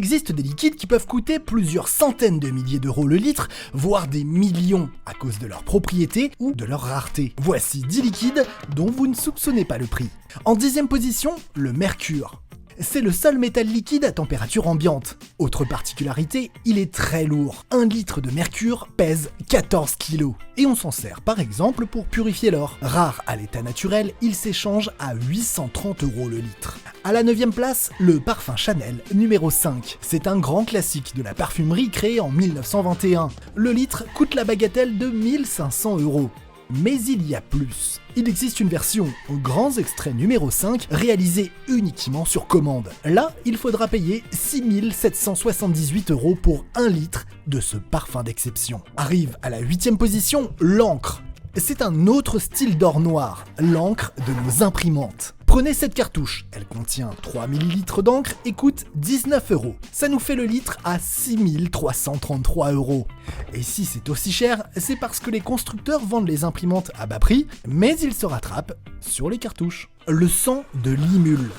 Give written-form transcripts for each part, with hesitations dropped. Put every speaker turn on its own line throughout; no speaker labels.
Il existe des liquides qui peuvent coûter plusieurs centaines de milliers d'euros le litre, voire des millions à cause de leur propriété ou de leur rareté. Voici 10 liquides dont vous ne soupçonnez pas le prix. En 10e position, le mercure. C'est le seul métal liquide à température ambiante. Autre particularité, il est très lourd. 1 litre de mercure pèse 14 kg. Et on s'en sert par exemple pour purifier l'or. Rare à l'état naturel, il s'échange à 830 € le litre. À la 9e place, le parfum Chanel numéro 5. C'est un grand classique de la parfumerie créé en 1921. Le litre coûte la bagatelle de 1500 €. Mais il y a plus. Il existe une version aux grands extraits numéro 5 réalisée uniquement sur commande. Là, il faudra payer 6 778 € pour 1 litre de ce parfum d'exception. Arrive à la 8e position, l'encre. C'est un autre style d'or noir, l'encre de nos imprimantes. Prenez cette cartouche, elle contient 3 ml d'encre et coûte 19 €. Ça nous fait le litre à 6 333 €. Et si c'est aussi cher, c'est parce que les constructeurs vendent les imprimantes à bas prix, mais ils se rattrapent sur les cartouches. Le sang de limule.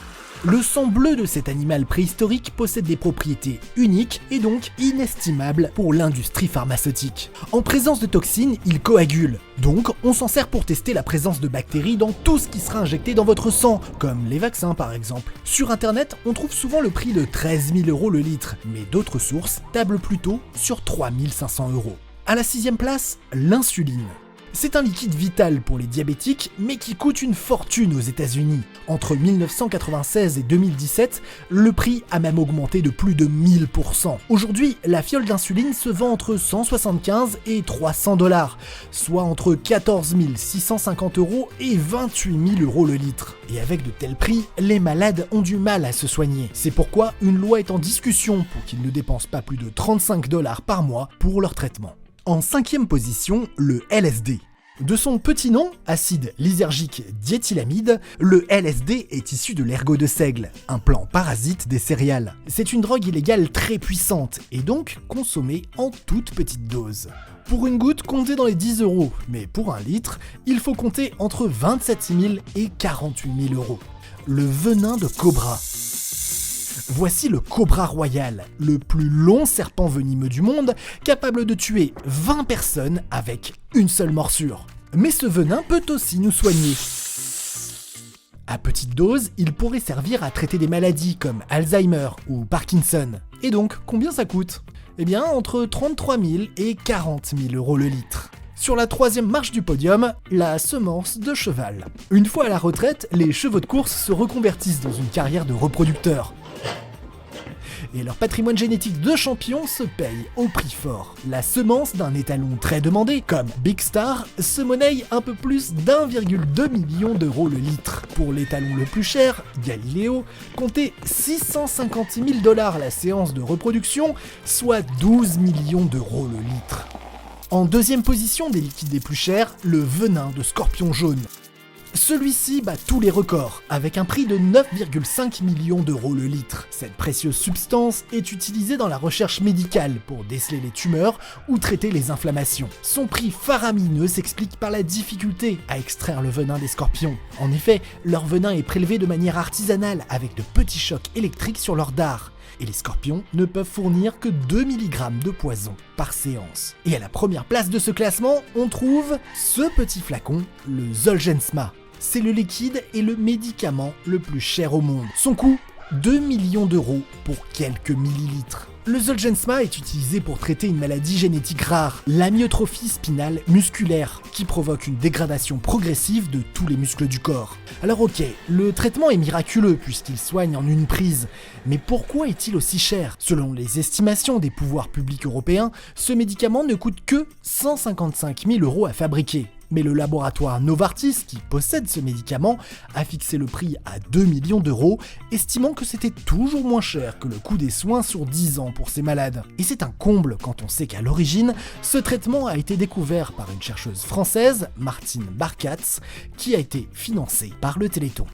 Le sang bleu de cet animal préhistorique possède des propriétés uniques et donc inestimables pour l'industrie pharmaceutique. En présence de toxines, il coagule. Donc, on s'en sert pour tester la présence de bactéries dans tout ce qui sera injecté dans votre sang, comme les vaccins par exemple. Sur internet, on trouve souvent le prix de 13 000 € le litre, mais d'autres sources tablent plutôt sur 3 500 €. À la 6e place, l'insuline. C'est un liquide vital pour les diabétiques, mais qui coûte une fortune aux États-Unis. Entre 1996 et 2017, le prix a même augmenté de plus de 1000%. Aujourd'hui, la fiole d'insuline se vend entre 175 et 300 $, soit entre 14 650 € et 28 000 € le litre. Et avec de tels prix, les malades ont du mal à se soigner. C'est pourquoi une loi est en discussion pour qu'ils ne dépensent pas plus de 35 $ par mois pour leur traitement. En 5e position, le LSD. De son petit nom, acide lysergique diéthylamide, le LSD est issu de l'ergot de seigle, un plant parasite des céréales. C'est une drogue illégale très puissante et donc consommée en toute petite dose. Pour une goutte, comptez dans les 10 €, mais pour un litre, il faut compter entre 27 000 et 48 000 €. Le venin de cobra. Voici le cobra royal, le plus long serpent venimeux du monde, capable de tuer 20 personnes avec une seule morsure. Mais ce venin peut aussi nous soigner. À petite dose, il pourrait servir à traiter des maladies comme Alzheimer ou Parkinson. Et donc, combien ça coûte ? Eh bien, entre 33 000 et 40 000 € le litre. Sur la 3e marche du podium, la semence de cheval. Une fois à la retraite, les chevaux de course se reconvertissent dans une carrière de reproducteurs. Et leur patrimoine génétique de champion se paye au prix fort. La semence d'un étalon très demandé, comme Big Star, se monnaie un peu plus d'1,2 million € le litre. Pour l'étalon le plus cher, Galileo, comptez 650 000 $ la séance de reproduction, soit 12 millions € le litre. En 2e position des liquides les plus chers, le venin de scorpion jaune. Celui-ci bat tous les records, avec un prix de 9,5 millions € le litre. Cette précieuse substance est utilisée dans la recherche médicale pour déceler les tumeurs ou traiter les inflammations. Son prix faramineux s'explique par la difficulté à extraire le venin des scorpions. En effet, leur venin est prélevé de manière artisanale avec de petits chocs électriques sur leur dard. Et les scorpions ne peuvent fournir que 2 mg de poison par séance. Et à la première place de ce classement, on trouve ce petit flacon, le Zolgensma. C'est le liquide et le médicament le plus cher au monde. Son coût, 2 millions € pour quelques millilitres. Le Zolgensma est utilisé pour traiter une maladie génétique rare, l'amyotrophie spinale musculaire, qui provoque une dégradation progressive de tous les muscles du corps. Alors ok, le traitement est miraculeux puisqu'il soigne en une prise, mais pourquoi est-il aussi cher ? Selon les estimations des pouvoirs publics européens, ce médicament ne coûte que 155 000 € à fabriquer. Mais le laboratoire Novartis, qui possède ce médicament, a fixé le prix à 2 millions €, estimant que c'était toujours moins cher que le coût des soins sur 10 ans pour ces malades. Et c'est un comble quand on sait qu'à l'origine, ce traitement a été découvert par une chercheuse française, Martine Barkatz, qui a été financée par le Téléthon.